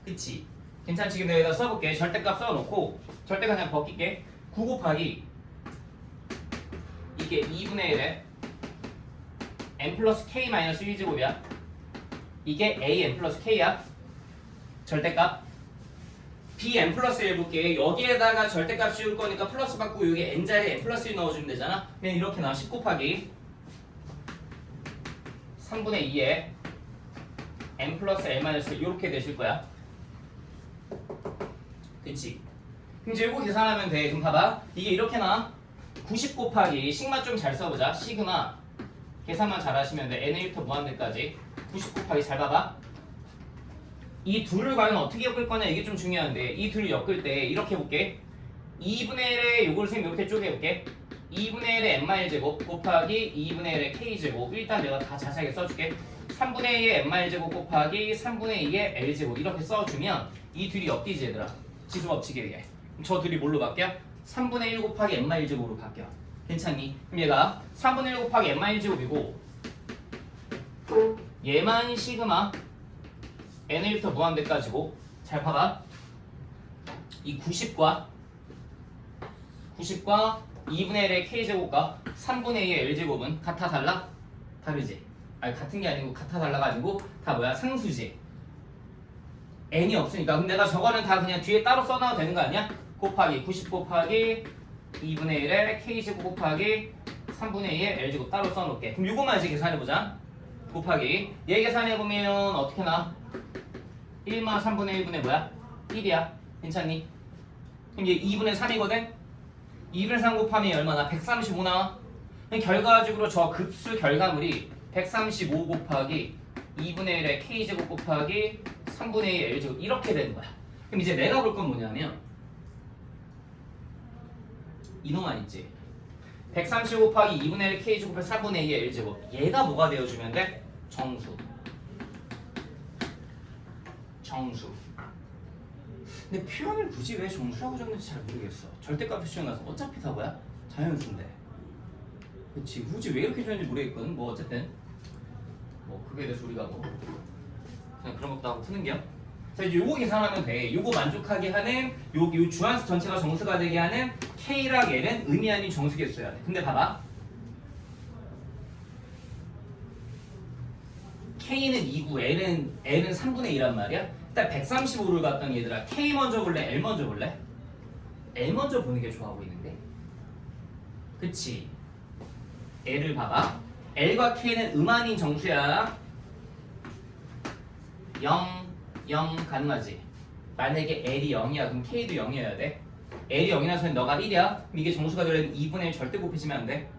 그치? 괜찮지? 근데 여기다 써볼게. 절대값 써놓고 절대값 그냥 벗길게. 9 곱하기 이게 2분의 1에 n 플러스 k 마이너스 1제곱이야. 이게 a n 플러스 k야. 절대값 b n 플러스 1 볼게. 여기에다가 절대값 씌울 거니까 플러스 받고 여기 n 자리에 n 플러스 1 넣어주면 되잖아. 그냥 이렇게 나와. 10 곱하기 3분의 2에 n 플러스 l 마이너스 이렇게 되실 거야. 그치? 그럼 이제 이거 계산하면 돼. 그럼 봐봐. 이게 이렇게 나와. 90 곱하기 시그마 좀 잘 써보자. 시그마 계산만 잘 하시면 돼. n1부터 무한대까지 90 곱하기 잘 봐봐. 이 둘을 과연 어떻게 엮을 거냐 이게 좀 중요한데 이 둘을 엮을 때 이렇게 해볼게. 2분의 1에 요걸 쌤 이렇게 쪼개볼게. 2분의 1의 n-제곱 곱하기 2분의 1의 k제곱. 일단 내가 다 자세하게 써줄게. 3분의 2의 n-제곱 곱하기 3분의 2의 l제곱 이렇게 써주면 이 둘이 엮이지 얘들아. 지수 법칙에 의해. 저 둘이 뭘로 바뀌어? 3분의 1 곱하기 n-제곱으로 바뀌어. 괜찮니? 그럼 얘가 3분의 1 곱하기 n-제곱이고 얘만 시그마 n1부터 무한대까지고 잘 봐봐. 이 90과 2분의 1의 k제곱과 3분의 2의 l제곱은 같아 달라? 다르지? 아니 같은 게 아니고 같아 달라가지고 다 뭐야? 상수지. n이 없으니까. 그럼 내가 저거는 다 그냥 뒤에 따로 써놔도 되는 거 아니야? 곱하기 90 곱하기 2분의 1의 k제곱 곱하기 3분의 2의 l제곱 따로 써놓을게. 그럼 이거만 이제 계산해보자. 곱하기 얘 계산해보면 어떻게 나와? 1마 3분의 1분의 뭐야? 1이야. 괜찮니? 그럼 얘 2분의 3이거든? 2분의 3 곱하면 얼마나? 135 나와? 그럼 결과적으로 저 급수 결과물이 135 곱하기 2분의 1의 k제곱 곱하기 3분의 2의 l제곱 이렇게 되는 거야. 그럼 이제 내가 볼 건 뭐냐면 이놈만 있지. 135 곱하기 2분의 1 k제곱 곱하기 4분의 2의 l제곱 얘가 뭐가 되어주면 돼? 정수. 근데 표현을 굳이 왜 정수라고 적는지 잘 모르겠어. 절대값 표시해놔서 어차피 다 뭐야? 자연수인데. 그치? 굳이 왜 이렇게 주는지 모르겠거든. 뭐 어쨌든 뭐 그거에 대해서 우리가 뭐 그냥 그런 것도 하고 푸는 게요. 자 이제 요거 계산하면 돼. 요거 만족하게 하는 요 주한수 전체가 정수가 되게 하는 K랑 L은 의미 아닌 정수겠어야 돼. 근데 봐봐. K는 2고 L은 3분의 2란 말이야. 일단 135를 갔더니 얘들아 K 먼저 볼래? L 먼저 볼래? L 먼저 보는 게 좋아 보이는데. 그치? L을 봐봐. L과 K는 음아닌 정수야. 0 가능하지? 만약에 L이 0이야 그럼 K도 0이어야 돼. L이 0이라서 너가 1이야? 그럼 이게 정수가 되려면 2분의 1 절대 곱해지면 안 돼.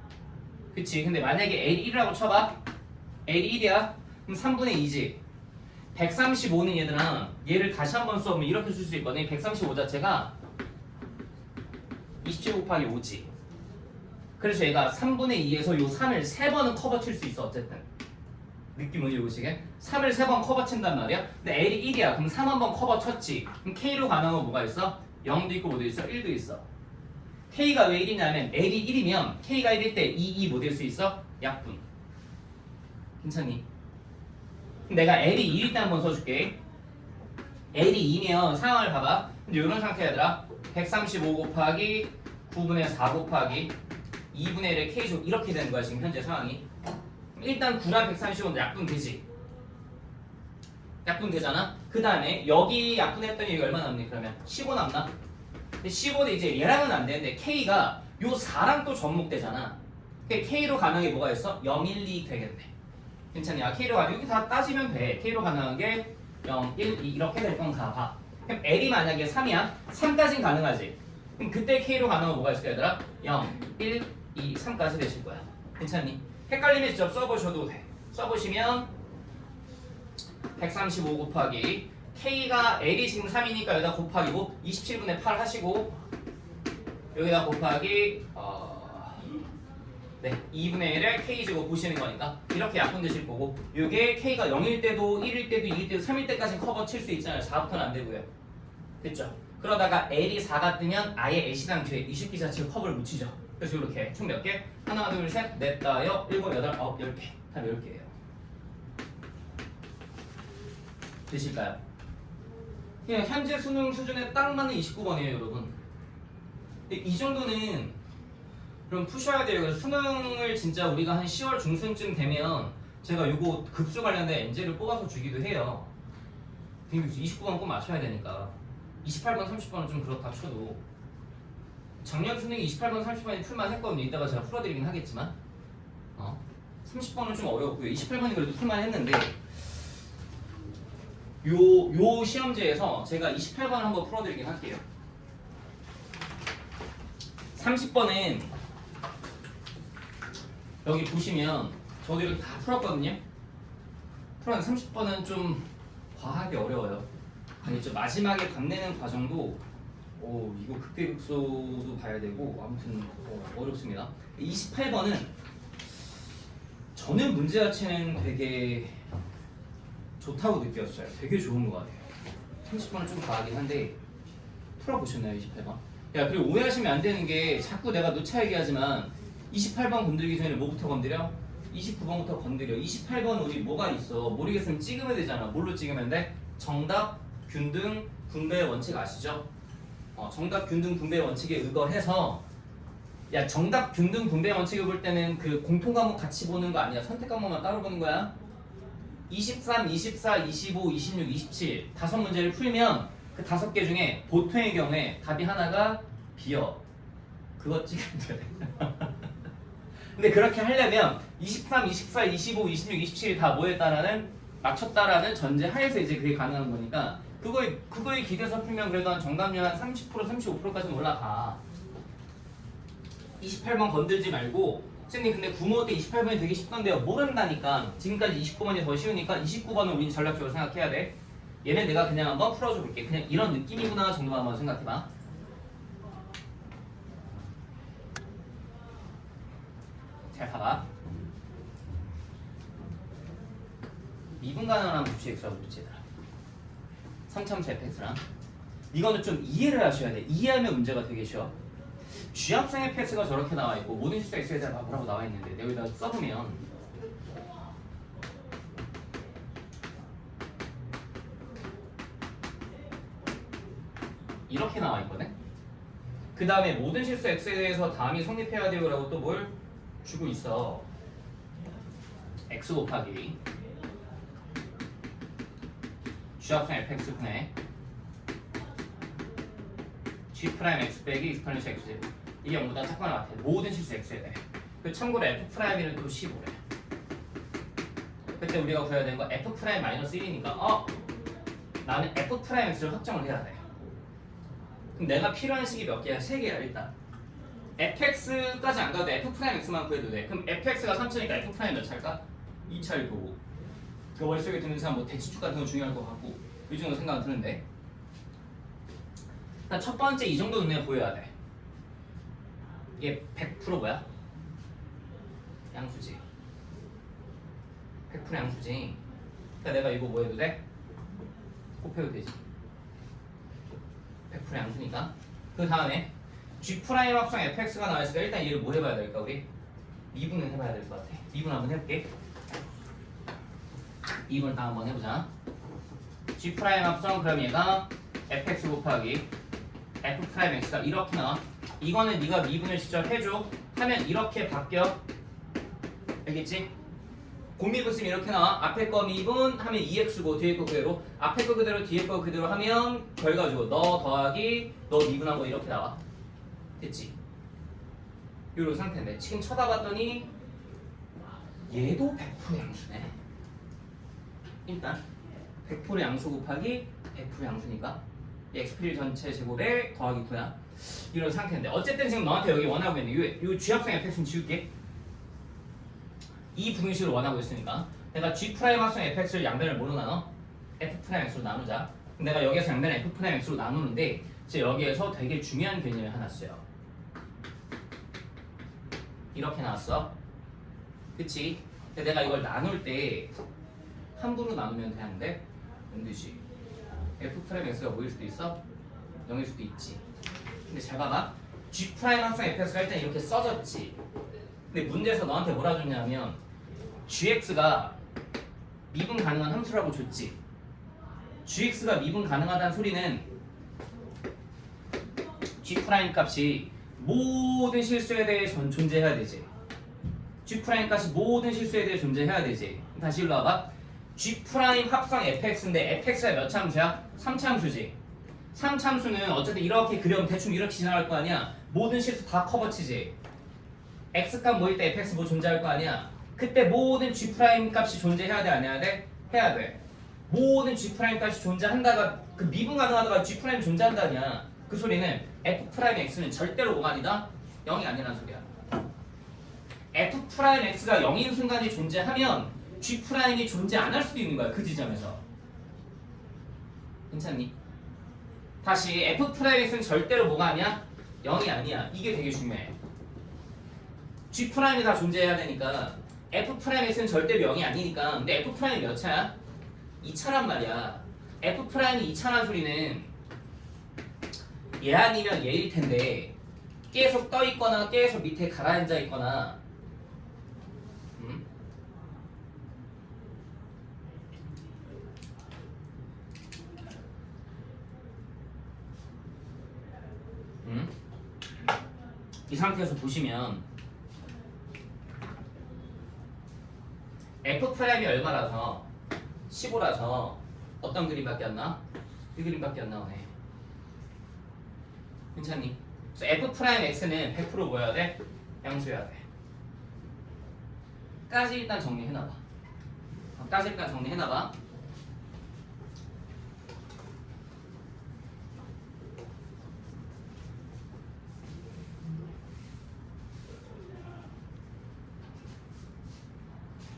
그치? 근데 만약에 L이 1이라고 쳐봐. L이 1이야? 그럼 3분의 2지. 135는 얘들아 얘를 다시 한번 써보면 이렇게 쓸 수 있거든. 135 자체가 27 곱하기 5지. 그래서 얘가 3분의 2에서 요 3을 3번은 커버 칠 수 있어. 어쨌든 느낌 뭔지 보시게 3을 3번 커버 친단 말이야. 근데 L이 1이야. 그럼 3 한 번 커버 쳤지. 그럼 K로 가능한 거 뭐가 있어? 0도 있고 뭐도 있어? 1도 있어. K가 왜 1이냐면 L이 1이면 K가 1일 때 2 뭐 될 수 있어? 약분. 괜찮니? 내가 L이 2일 때 한번 써줄게. L이 2면 상황을 봐봐. 이제 이런 상태야들아. 135 곱하기 9분의 4 곱하기 2분의 1의 K제곱 이렇게 되는 거야 지금 현재 상황이. 일단 9랑 135는 약분되지. 약분되잖아. 그 다음에 여기 약분했더니 여기 얼마 남니 그러면? 15 남나? 근데 15는 이제 얘랑은 안 되는데 K가 요 4랑 또 접목되잖아. 그러니까 K로 가능한 게 뭐가 있어? 0, 1, 2 되겠네. 괜찮니? K로 가능 이렇게 다 따지면 돼. K로 가능한 게 0, 1, 2 이렇게 될 건 다 봐. 그럼 L이 만약에 3이야? 3까지는 가능하지. 그럼 그때 K로 가능한 건 뭐가 있을까 얘들아? 0, 1, 2, 3까지 되실 거야. 괜찮니? 헷갈리면 직접 써보셔도 돼. 써보시면 135 곱하기 K가 L이 지금 3이니까 여기다 곱하기고 27분의 8 하시고 여기다 곱하기 2분의 1의 K제곱 보시는 거니까 이렇게 약분되실 거고 이게 K가 0일 때도 1일 때도 2일 때도 3일 때까지 커버 칠 수 있잖아요. 4부터는 안 되고요. 됐죠? 그러다가 L이 4가 뜨면 아예 L시당 뒤에 이 식기 자체로 커버를 묻히죠. 그래서 이렇게 총 몇 개? 하나, 둘, 셋, 넷, 다, 여, 일곱, 여덟, 아홉, 10개. 다 10개예요. 되실까요? 그냥 현재 수능 수준에 딱 맞는 29번이에요, 여러분. 근데 이 정도는 그럼 푸셔야 돼요. 그래서 수능을 진짜 우리가 한 10월 중순쯤 되면 제가 요거 급수 관련된 NJ를 뽑아서 주기도 해요. 29번 꼭 맞춰야 되니까. 28번, 30번은 좀 그렇다 쳐도 작년 수능이 28번, 30번이 풀만 했거든요. 이따가 제가 풀어드리긴 하겠지만 30번은 좀 어려웠고요. 28번이 그래도 풀만 했는데 요 시험지에서 제가 28번을 한번 풀어드리긴 할게요. 30번은 여기 보시면 저도 이렇게 다 풀었거든요. 풀었는데 30번은 좀 과하게 어려워요. 아니죠. 마지막에 답내는 과정도 이거 극대극소도 봐야 되고 아무튼 어렵습니다. 28번은 저는 문제 자체는 되게 좋다고 느꼈어요. 되게 좋은 것 같아요. 30번은 좀 과하긴 한데 풀어보셨나요? 28번? 야, 그리고 오해하시면 안 되는 게 자꾸 내가 누차 얘기하지만 28번 건드리기 전에 뭐부터 건드려? 29번부터 건드려. 28번 우리 뭐가 있어? 모르겠으면 찍으면 되잖아. 뭘로 찍으면 돼? 정답, 균등, 분배 원칙 아시죠? 정답, 균등, 분배 원칙에 의거해서 야, 정답, 균등, 분배 원칙을 볼 때는 그 공통 과목 같이 보는 거 아니야. 선택 과목만 따로 보는 거야. 23, 24, 25, 26, 27 다섯 문제를 풀면 그 5개 중에 보통의 경우에 답이 하나가 B여. 그거 찍으면 돼. 근데 그렇게 하려면 23, 24, 25, 26, 27이 다 뭐에 따라는 맞췄다라는 전제 하에서 이제 그게 가능한 거니까 그거에 기대서 풀면 그래도 한 정답률 한 30%, 35%까지는 올라가. 28번 건들지 말고 선생님 근데 구모 때 28번이 되게 쉽던데요. 모른다니까. 지금까지 29번이 더 쉬우니까 29번은 우린 전략적으로 생각해야 돼. 얘네 내가 그냥 한번 풀어줘 볼게. 그냥 이런 느낌이구나 정도만 한번 생각해봐. 잘 봐봐. 미분 가능한 부시엑스라고 그랬지 얘들아. 3참수 fx랑 이거는 좀 이해를 하셔야 돼. 이해하면 문제가 되게 쉬워. 쥐합성 fx가 저렇게 나와 있고 모든 실수 x에 대한 뭐라고 나와 있는데 여기다 써보면 이렇게 나와 있거든. 그 다음에 모든 실수 x에 대해서 다음이 성립해야 돼요 라고 또 뭘 주고 있어. x 곱하기 쥐합성 fx분의 g 프라임 x 빼기 익스포넨셜 x 이게 0보다 작거나 같아. 모든 실수 x에 대해. 그 참고로 f 프라임은 또 15래. 그때 우리가 구해야 되는 거 f 프라임 마이너스 1이니까 나는 f 프라임 x를 확정을 해야 돼. 그럼 내가 필요한 식이 몇 개야? 3개야 일단. fx까지 안 가도 f 프라임 x만 구해도 돼. 그럼 fx가 3차니까 f 프라임 몇 차일까? 2차일 거고. 그 머릿속에 드는 사람 뭐 대치축 같은 거 중요할 것 같고 이 정도 생각은 드는데 일단 첫 번째 이 정도 눈에 보여야 돼. 이게 100% 뭐야? 양수지. 100% 양수지. 그러니까 내가 이거 뭐 해도 돼? 곱해도 되지. 100% 양수니까. 그 다음에 g 프라임 합성 fx가 나와있으니까 일단 얘를 뭐 해봐야 될까 우리? 미분은 해봐야 될 것 같아. 미분 한번 해볼게. 2번 다 한번 해보자. g 프라임 합성 그럼 얘가 fx 곱하기 f 프라임 x가 이렇게 나와. 이거는 네가 미분을 직접 해줘. 하면 이렇게 바뀌어. 알겠지? 공미분 쓰면 이렇게 나와. 앞에 거 미분 하면 2x고 뒤에 거 그대로. 앞에 거 그대로 뒤에 거 그대로 하면 결과적으로 너 더하기 너 미분한 거 이렇게 나와. 됐지? 요런 상태인데 지금 쳐다봤더니 얘도 100% 양수네. 일단 100% 양수 곱하기 100% 양수니까 x1 전체 제곱에 더하기 9야. 이런 상태인데 어쨌든 지금 너한테 여기 원하고 있는 요 쥐합성 fx는 지울게. 이 분식을 원하고 있으니까 내가 g 프라임 합성 fx를 양변을 뭐로 나눠? f 프라임 x로 나누자. 내가 여기에서 양변을 f 프라임 x로 나누는데 이제 여기에서 되게 중요한 개념이 하나 써요. 이렇게 나왔어. 그치? 근데 내가 이걸 나눌 때 함부로 나누면 되는데 안 되지. f 프라임 x가 뭐일 수도 있어? 0일 수도 있지. 근데 잘 봐봐. g 프라임 합성 fx가 일단 이렇게 써졌지. 근데 문제에서 너한테 뭐라 줬냐면 gx가 미분 가능한 함수라고 줬지. gx가 미분 가능하다는 소리는 g' 값이 모든 실수에 대해 존재해야 되지. g' 값이 모든 실수에 대해 존재해야 되지. 다시 일로 와봐. g' 합성 fx인데 fx가 몇 참수야? 3참수지. 3참수는 어쨌든 이렇게 그려면 대충 이렇게 지나갈 거 아니야. 모든 실수 다 커버치지. x값 모일 때 fx 뭐 존재할 거 아니야. 그때 모든 g' 값이 존재해야 돼, 안 해야 돼? 해야 돼. 모든 g' 값이 존재한다가 그 미분 가능하다가 g' 존재한다냐. 그 소리는 f'x는 절대로 뭐가 아니다? 0이 아니라는 소리야. f'x가 0인 순간이 존재하면 g'이 존재 안 할 수도 있는 거야. 그 지점에서. 괜찮니? 다시 f'x는 절대로 뭐가 아니야? 0이 아니야. 이게 되게 중요해. g'이 다 존재해야 되니까 f'x는 절대로 0이 아니니까. 근데 f'이 몇 차야? 2차란 말이야. f'이 2차란 소리는 얘 아니면 얘일 텐데 계속 떠 있거나 계속 밑에 가라앉아 있거나 이 상태에서 보시면 F'이 얼마라서 15라서 어떤 그림밖에 안 나? 이 그림밖에 안 나오네. 괜찮니? 그래서 F'X는 100% 뭐여야 돼? 양수여야 돼. 까지 일단 정리해놔봐. 까지 일단 정리해놔봐.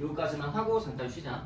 요까지만 하고 잠깐 쉬자.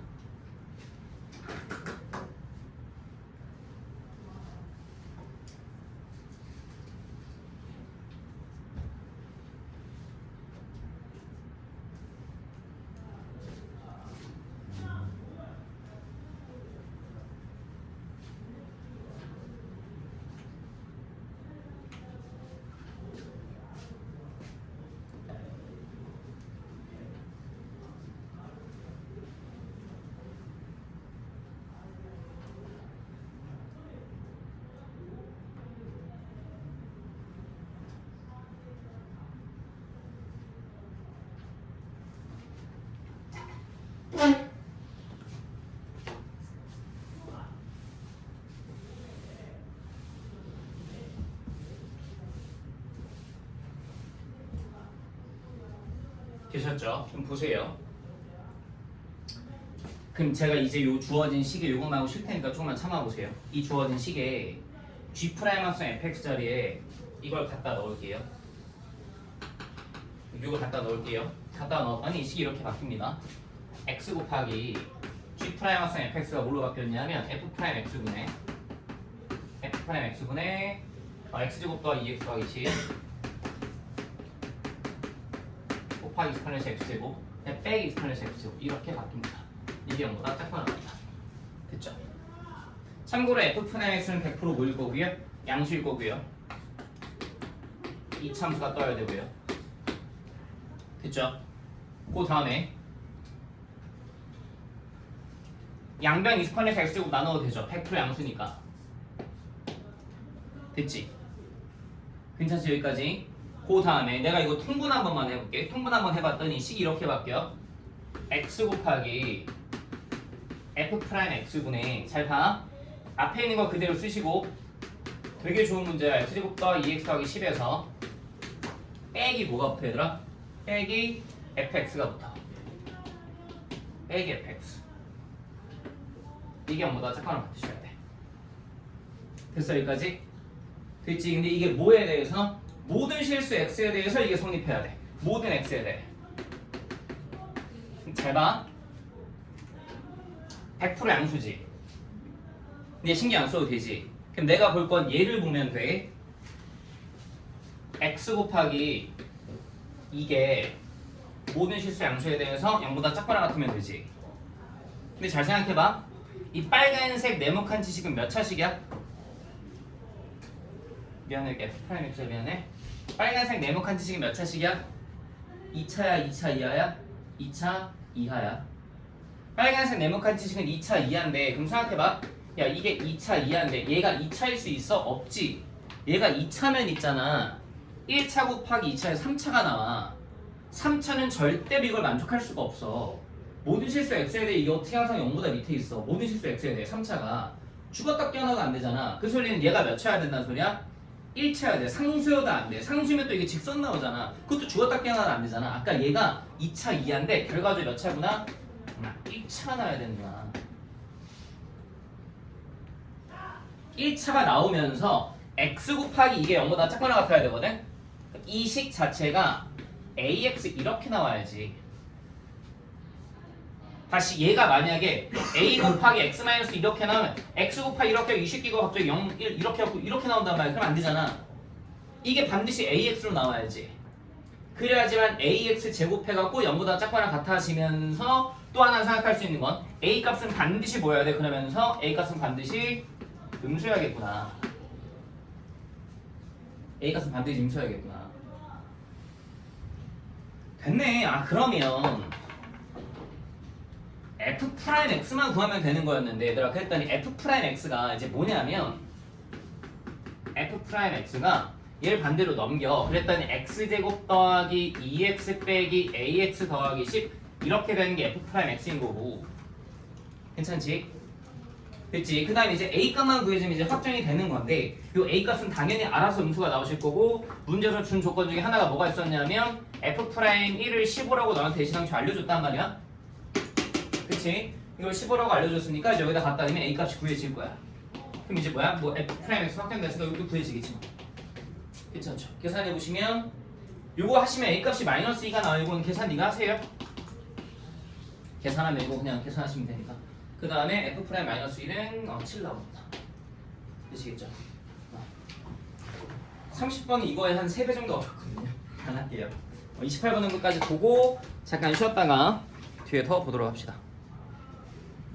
되셨죠? 좀 보세요. 그럼 제가 이제 요 주어진 식에 요것만 하고 쉴 테니까 조금만 참아보세요. 이 주어진 식에 g' 합성 fx 자리에 이걸 갖다 넣을게요. 이걸 갖다 넣을게요. 갖다 넣었더니 이 식이 이렇게 바뀝니다. x 곱하기 g' 합성 fx가 뭘로 바뀌었냐면 f'x분의 x제곱 더하기 2x 더하기 10 곱하기 익스포넨셜 x제곱 빼기 익스포넨셜 x제곱 이렇게 바뀝니다. 이게 0보다 작거나 같다. 됐죠? 참고로 f'x는 100% 뭐일 거고요? 양수일 거고요. 이 참수가 떠야 되고요. 됐죠? 그 다음에 양변 익스포넨셜 x제곱 나눠도 되죠? 100% 양수니까. 됐지? 괜찮지? 여기까지? 그 다음에 내가 이거 통분 한 번만 해볼게. 통분 한 번 해봤더니 식이 이렇게 바뀌어. x 곱하기 f'x분의 잘 봐. 앞에 있는 거 그대로 쓰시고 되게 좋은 문제야. x제곱 더하기 2x 더하기 10에서 빼기 뭐가 붙어 얘들아? 빼기 fx가 붙어. 빼기 fx. 이게 0보다 작거나 같으셔야 돼. 됐어 여기까지? 됐지? 근데 이게 뭐에 대해서? 모든 실수 x에 대해서 이게 성립해야 돼. 모든 x에 대해. 잘 봐. 100% 양수지. 근데 신경 안 써도 되지. 그럼 내가 볼 건 얘를 보면 돼. x 곱하기 이게 모든 실수 양수에 대해서 0보다 작거나 같으면 되지. 근데 잘 생각해봐. 이 빨간색 네모칸 지식은 몇 차식이야? 미안해, F'X 미안해. 빨간색 네모칸 지식이 몇 차식이야? 2차야, 2차 이하야? 2차 이하야. 빨간색 네모칸 지식은 2차 이하인데 그럼 생각해봐. 야 이게 2차 이하인데 얘가 2차일 수 있어? 없지. 얘가 2차면 있잖아. 1차 곱하기 2차에 3차가 나와. 3차는 절대로 이걸 만족할 수가 없어. 모든 실수 x에 대해 이게 어떻게 항상 0보다 밑에 있어. 모든 실수 x에 대해 3차가 죽었다 깨어나도 안 되잖아. 그 소리는 얘가 몇 차야 된다는 소리야? 1차여야 돼. 상수여도 안 돼. 상수면 또 이게 직선 나오잖아. 그것도 죽었다 깨어나도 안 되잖아. 아까 얘가 2차 이하인데 결과적으로 몇 차구나? 1차가 나와야 되는구나. 1차가 나오면서 x 곱하기 이게 0보다 작거나 같아야 되거든? 이 식 자체가 ax 이렇게 나와야지. 다시 얘가 만약에 a 곱하기 x 마이너스 이렇게 나오면 x 곱하기 이렇게 이 식기가 갑자기 0, 1 이렇게 하고 이렇게 나온단 말이야. 그럼 안 되잖아. 이게 반드시 ax로 나와야지. 그래야지만 ax 제곱해갖고 0보다 작거나 같아지면서 또 하나 생각할 수 있는 건 a 값은 반드시 뭐여야 돼? 그러면서 a 값은 반드시 음수여야겠구나. a 값은 반드시 음수여야겠구나. 됐네. 아 그러면 f'x만 구하면 되는 거였는데 얘들아 그랬더니 f'x가 이제 뭐냐면 f'x가 얘를 반대로 넘겨. 그랬더니 x제곱 더하기 2x 빼기 ax 더하기 10 이렇게 되는 게 f'x인 거고 괜찮지? 됐지? 그 다음에 이제 a 값만 구해주면 이제 확정이 되는 건데 요 a 값은 당연히 알아서 음수가 나오실 거고 문제에서 준 조건 중에 하나가 뭐가 있었냐면 f'1을 15라고 너한테 대신항치 알려줬단 말이야. 그치? 이걸 15라고 알려줬으니까 이제 여기다 갖다 대면 a 값이 구해질 거야. 그럼 이제 뭐야? 뭐 f'x 확정됐으니까 이것도 구해지겠지 뭐. 괜찮죠? 계산해보시면 요거 하시면 a 값이 마이너스 2가 나와. 이거는 계산 네가 하세요. 계산하면 이거 그냥 계산하시면 되니까. 그 다음에 f'-1은 7 나옵니다. 되시겠죠? 30번은 이거에 한 3배 정도 어렵거든요. 안 할게요. 28번 정도까지 보고 잠깐 쉬었다가 뒤에 더 보도록 합시다.